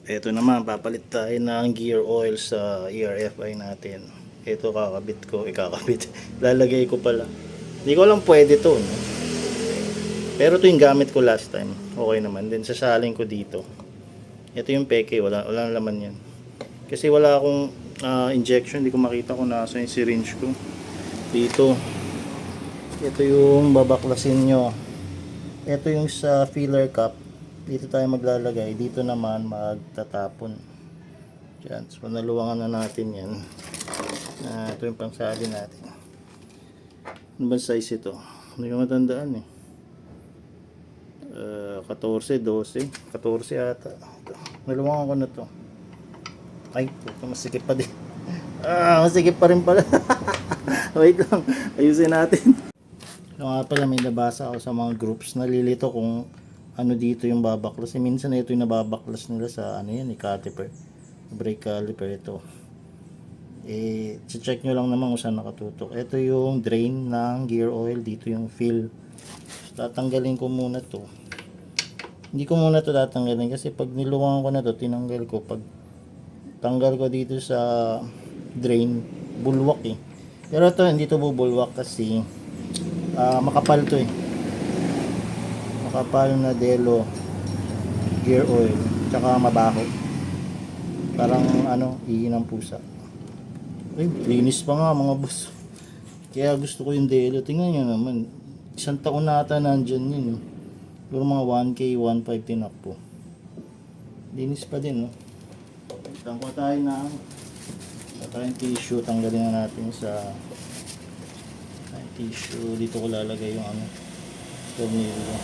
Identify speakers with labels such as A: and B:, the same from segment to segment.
A: Eto naman, papalit tayo ng gear oil sa ERFI natin. Ito kakabit ko, ikakabit. Lalagay ko pala. Hindi ko alam pwede to, no? Pero ito yung gamit ko last time. Okay naman. Then sasalin ko dito. Ito yung peke, wala laman yan. Kasi wala akong injection, hindi ko makita kung nasa yung syringe ko. Dito. Ito yung babaklasin nyo. Ito yung sa filler cup. Dito tayo maglalagay. Dito naman magtatapon. Diyan. So naluwangan na natin yan. Ito yung pangsali natin. Ano ba size ito? Hindi ko matandaan eh. 14, 12. 14 ata. Ito. Naluwangan ko na to. Ay, masikip pa din. Masikip pa rin pala. Wait lang. Ayusin natin. So nga pala, may nabasa ako sa mga groups. Nalilito kung ano dito yung babaklas. Minsan ito yung nababaklas nila sa ano yan, caliper. Brake caliper ito. Check nyo lang naman kung saan nakatutok. Ito yung drain ng gear oil. Dito yung fill. So, tatanggalin ko muna to. Hindi ko muna to tatanggalin kasi pag niluwangan ko na to, tinanggal ko. Pag tanggal ko dito sa drain, bulwak eh. Pero ito, hindi to bubulwak kasi makapal to eh. Makapal na Delo gear oil. Tsaka mabaho. Parang ano, ihi ng pusa. Ay, linis pa nga mga boss. Kaya gusto ko yung Delo. Tingnan nyo naman. Isang taon na ata nandyan yun eh. Pero mga 1K, 1.5 tinakpo. Linis pa din no. Tangko tayo na tayong tissue. Tanggalin na natin sa tissue. Dito ko lalagay yung ano, tornilyo.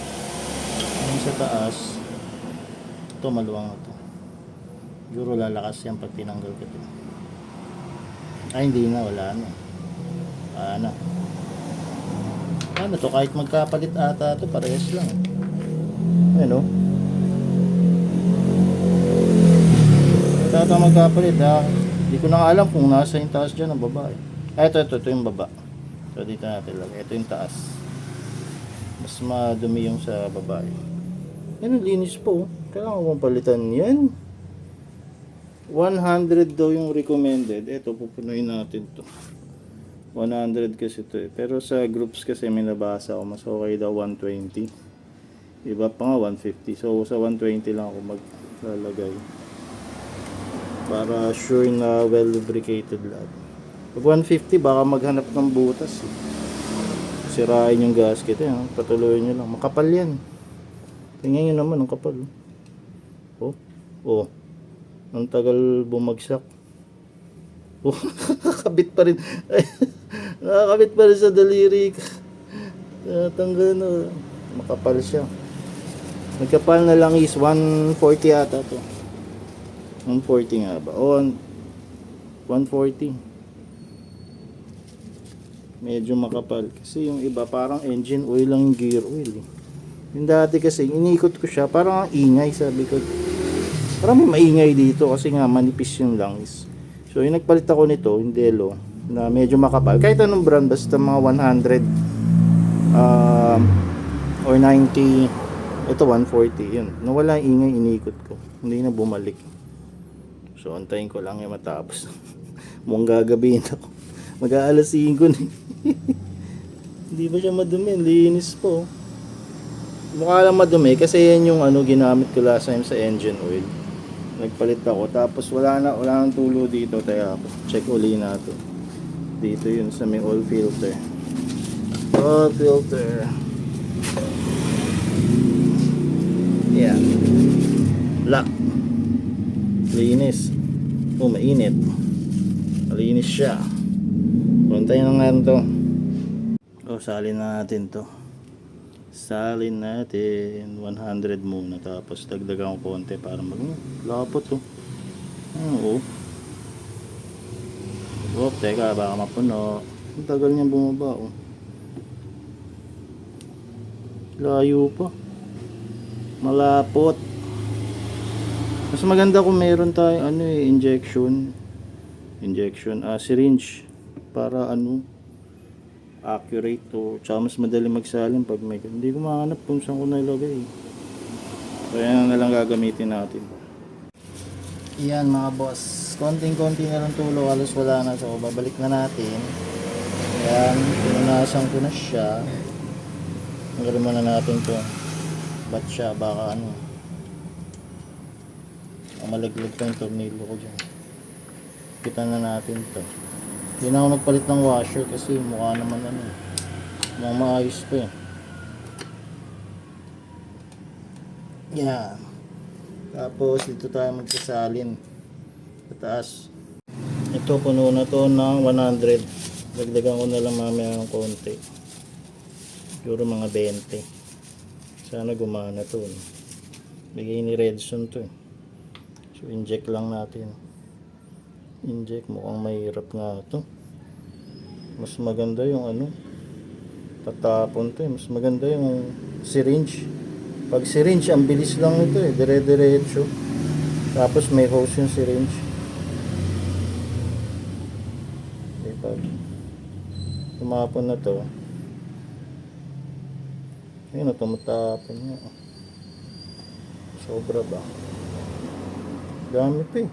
A: Yung sa taas, ito maluwang ito. Siguro lalakas yan pag tinanggal ko ito. Ay, hindi na, wala na. Ano to, kahit magkapalit ata ito, parehas lang. Ano? Ito magkapalit ha. Hindi ko na alam kung nasa yung taas dyan ang babae. Ito yung baba. So dito natin lang. Ito yung taas. Mas madumi yung sa babae. Yan, linis po. Kailangan kong palitan yan. 100 daw yung recommended. Ito, pupunuin natin to. 100 kasi to eh. Pero sa groups kasi may nabasa ako. Mas okay daw 120. Iba pa nga 150. So sa 120 lang ako maglalagay. Para sure na well lubricated lahat. Pag 150 baka maghanap ng butas eh. Sirain yung gasket eh. Patuloy nyo lang. Makapal yan. Tingnan nyo naman ang kapal. Oh. Ang tagal bumagsak. Oh, nakakabit pa rin. Nakakabit pa rin sa daliri. Tanggal na. Makapal siya. Nagkapal na lang is 140 ata to. 140 nga ba? O 140. Medyo makapal. Kasi yung iba parang engine oil lang yung gear oil. Yung dati kasi inikot ko siya. Parang ang ingay sabi ko. Parang may maingay dito kasi nga manipis yung langis. So yung nagpalit ako nito, yung Delo, na medyo makapal. Kahit anong brand, basta mga 100 or 90, ito 140, yun. Nawala yung ingay, inikot ko. Hindi na bumalik. So antayin ko lang yung matapos. Mukhang gagabihin ako. Mag-aalasihin ko na. Hindi ba siya madumi? Linis po. Mukha lang madumi kasi yan yung ano ginamit ko last time sa engine oil. Nagpalit ako tapos wala nang tulo dito. Kaya check uli natin. Dito yun sa may oil filter. Oil filter. Yeah. Lock. Linis. Oh, mainit. Malinis siya. Puntayin na nga to. Salin na natin to. Salin natin 100 muna tapos dagdagan ko konti para maglapot to. Teka baka mapuno. Ang tagal niya bumaba layo pa. Malapot. Mas maganda kung meron tayong syringe para accurate to, tsaka mas madali magsalin pag may hindi ko mahanap kung saan ko nilagay. Kaya na lang gagamitin natin. Yan mga boss, konting-konti na lang tulo, halos wala na. So babalik na natin. Yan, pinunasan ko na siya. Tanggalin muna natin to. Ba't siya, baka ano, malaglag pa yung tornilyo ko dyan. Kita na natin to. Hindi na ako nagpalit ng washer kasi mukha naman ano, mukhang maayos pa eh. Yan. Tapos dito tayo magsasalin sa taas. Ito puno na to ng 100. Dagdagan ko na lang mamaya ng konti. Siguro mga 20. Sana gumana to. Bigay ni Redson to eh. So inject lang natin. Inject, mukhang mahirap nga to. Mas maganda yung ano, tatapon to eh. Mas maganda yung syringe. Pag syringe, ang bilis lang ito eh, dire-diretso. Tapos may hose yung syringe. Okay, pag tumapon na to, ayun na, tumatapon niya. Sobra ba? Dami pa eh.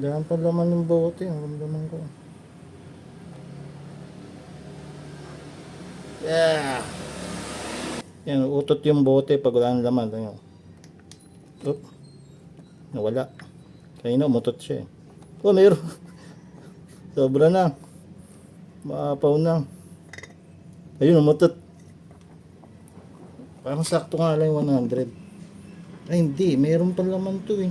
A: Dami pa laman yung bote, ang ramdaman ko. Yeah. Yan, utot yung bote pag wala ng laman. Tingnan. Oop. Nawala. Kanina umutot siya eh. Oh, mayroon. Sobra na. Maapaw na. Ayun, umutot. Parang sakto nga lang yung 100. Ay, hindi. Mayroon pa laman to eh.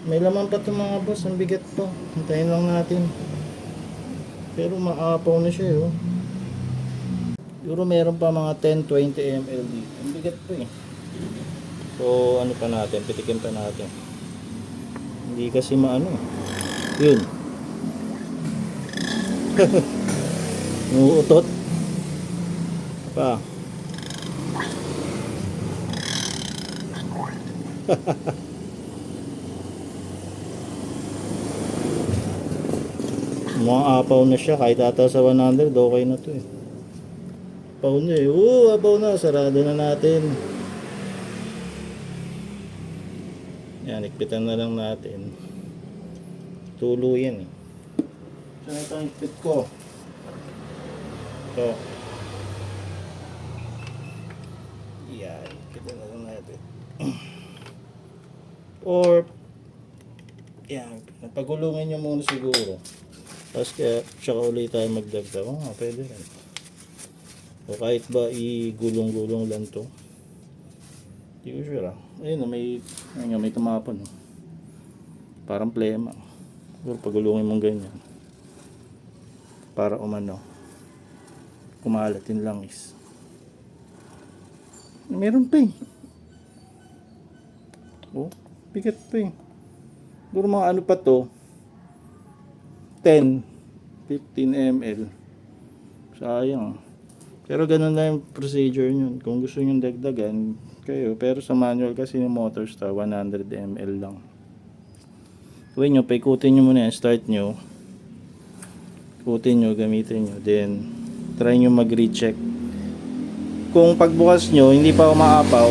A: May laman pa to mga boss. Ang bigat to. Hintayin lang natin. Pero maapaw na siya oh. Siguro meron pa mga 10-20 ml dito. Ang bigat to eh. So ano pa natin, pitikin pa natin. Hindi kasi maano. Yun. Uutot. Pa. Mga apaw na siya kahit ata sa 100, okay na to eh. Apaw na eh. Apaw na. Sarado na natin. Yan, ikpitan na lang natin. Tulo yan eh. Saan ito ang ikpit ko? Ito. Yan, ikpitan na lang natin. Or, yan, pagulungin nyo muna siguro. Tapos kaya, tsaka ulit tayo magdagdag. Pwede rin. O kahit ba igulong-gulong lang to. Hindi ko sure ah. Ayun, may tumapon. Parang plema. Pero pagulungin mong ganyan. Para umano. Kumalat yung langis. Meron pa eh. Oh, bigat pa eh. Siguro mga ano pa to. 10, 15 ml. Sayang. Pero ganun lang yung procedure nyo. Kung gusto nyo dagdagan, kayo. Pero sa manual kasi yung Motorstar, 100 ml lang. Gawin nyo, paikutin nyo muna yan. Start nyo. Ikutin nyo, gamitin nyo. Then, try nyo mag-recheck. Kung pagbukas nyo, hindi pa umaapaw,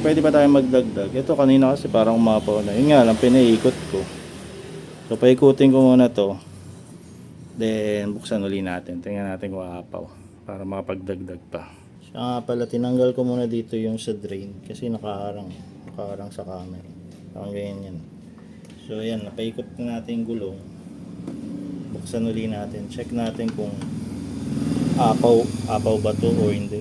A: pwede pa tayo magdagdag. Ito kanina kasi parang umaapaw na. Yun nga lang, pinaiikot ko. So, paikutin ko muna to. Then, buksan uli natin. Tingnan natin kung aapaw. Para makapagdagdag pa. Siya nga pala, tinanggal ko muna dito yung sa drain. Kasi nakaharang sa camera. Parang ganyan yan. So, ayan. Napaikot na natin yung gulong. Buksan uli natin. Check natin kung apaw ba to o hindi.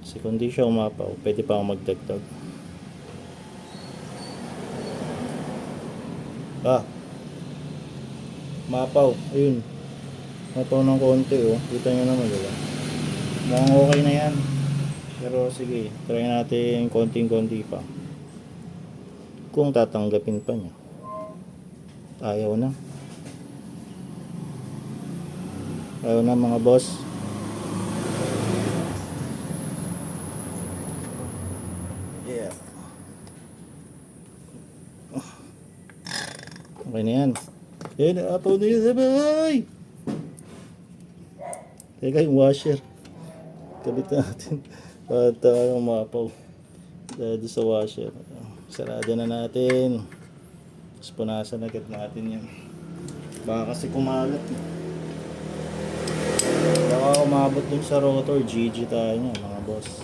A: Kasi kung di siya umapaw, pwede pa akong magdagdag. Mapaw, ayun. Mapaw ng konti oh. Kita nyo naman diba? Mukhang okay na yan. Pero sige, try natin konting-konti pa. Kung tatanggapin pa niya. Ayaw na. Ayaw na mga boss. Yeah. Okay na yan. Ayun, naapaw na yun sa bahay. Teka, yung washer. Kabit natin. At umapaw. Dahil doon sa washer. Sarado na natin. Tapos punasan agad natin yan. Baka kasi kumalat. Baka umabot dun sa rotor. GG tayo niya mga boss.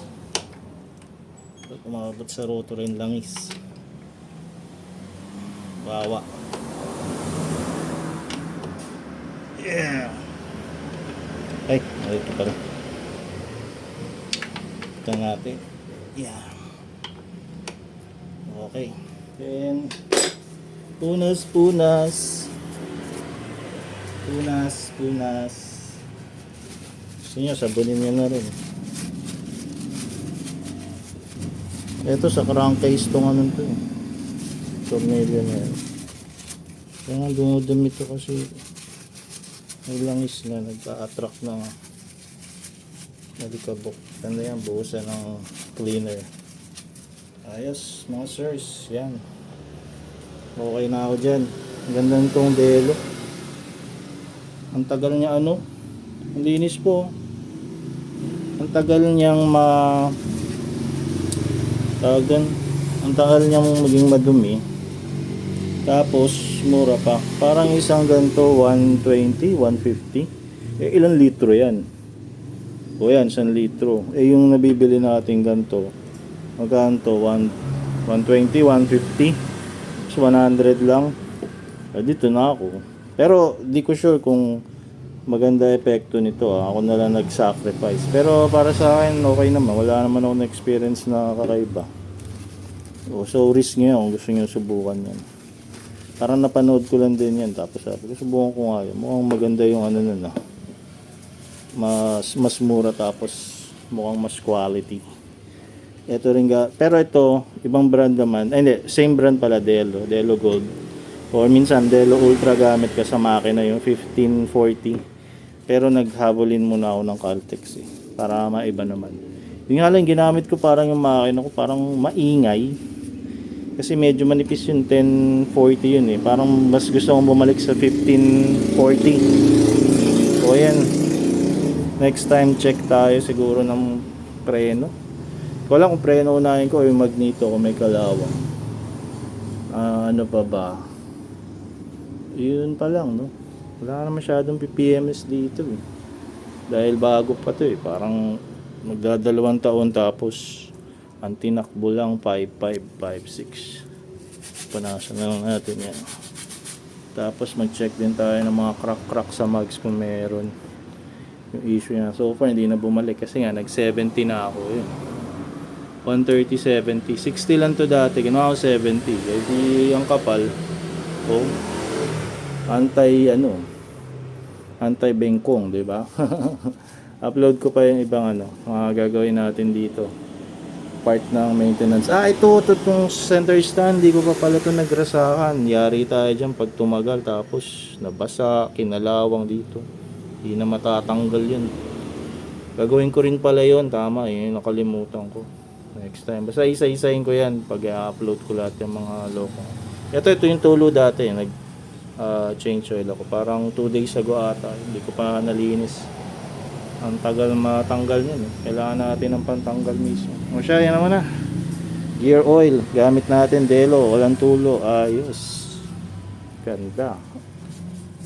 A: Pag umabot sa rotor yung langis. Bawa. Yeah. Ay, ito pala. Ito natin. Yeah. Okay. Then, punas. Gusto nyo, sabunin nyo na rin. Ito sa crankcase tong ano to. Tornilyo na yan. Kaya nga dumudumi ito kasi may langis na nagka-attract na nalikabok. Ganda yan, buhusan ng cleaner. Ayos mga sirs, yan. Okay na ako dyan. Ang ganda nitong Delo. Ang tagal niya ano, ang linis po. Ang tagal niyang ang tagal niyang maging madumi. Tapos mura pa. Parang isang ganito 120, 150. Eh ilang litro yan? O yan, 1 litro. Eh yung nabibili natin ganito, magkano to? 120, 150. So 100 lang. Eh, dito na ako. Pero di ko sure kung maganda epekto nito. Ako na lang nag-sacrifice. Pero para sa akin okay naman. Wala naman ako na-experience na kakaiba. So risk nyo kung gusto nyo subukan yan. Parang napanood ko lang din yan. Tapos sabi ko, subukan ko nga yan. Mukhang maganda yung ano nun ah. Mas mura tapos mukhang mas quality. Ito rin pero ito, ibang brand naman. Ay, hindi, same brand pala, Delo Gold. Or minsan Delo Ultra gamit ka sa makina yung 1540. Pero naghabolin muna ako ng Caltex eh. Para maiba naman. Yung nga lang ginamit ko parang yung makina ko parang maingay. Kasi medyo manipis yung 1040 yun eh. Parang mas gusto kong bumalik sa 1540. So yan. Next time check tayo siguro ng preno. Wala kung preno unahin ko o yung magneto kung may kalawang. Ano pa ba? Yun pa lang no. Wala na masyadong PPMS dito eh. Dahil bago pa to eh. Parang magdadalawang taon tapos ang tinakbo lang 5556. Punasan na lang natin yan. Tapos mag-check din tayo ng mga crack sa mags kung meron. Yung issue niya. So far hindi na bumalik kasi nga nag 70 na ako yun. 130, 70. 60 lang to dati. Ginawa ko 70. Kasi ang kapal. Oh. Anti bengkong, di ba? Upload ko pa yung ibang mga gagawin natin dito. Part ng maintenance. Ito itong center stand, di ko pa pala ito nagrasahan. Yari tayo dyan pag tumagal tapos nabasa, kinalawang dito. Hindi na matatanggal yun. Gagawin ko rin pala yun, tama nakalimutan ko. Next time, basta isa-isahin ko yan pag i-upload ko lahat yung mga loko. Ito yung tulo dati, change oil ako. Parang 2 days ago ata, hindi ko pa nalinis. Ang tagal matanggal yun Kailangan natin ng pantanggal mismo. O siya, yan naman na. Gear oil. Gamit natin Delo. Walang tulo. Ayos. Ganda.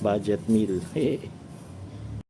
A: Budget meal.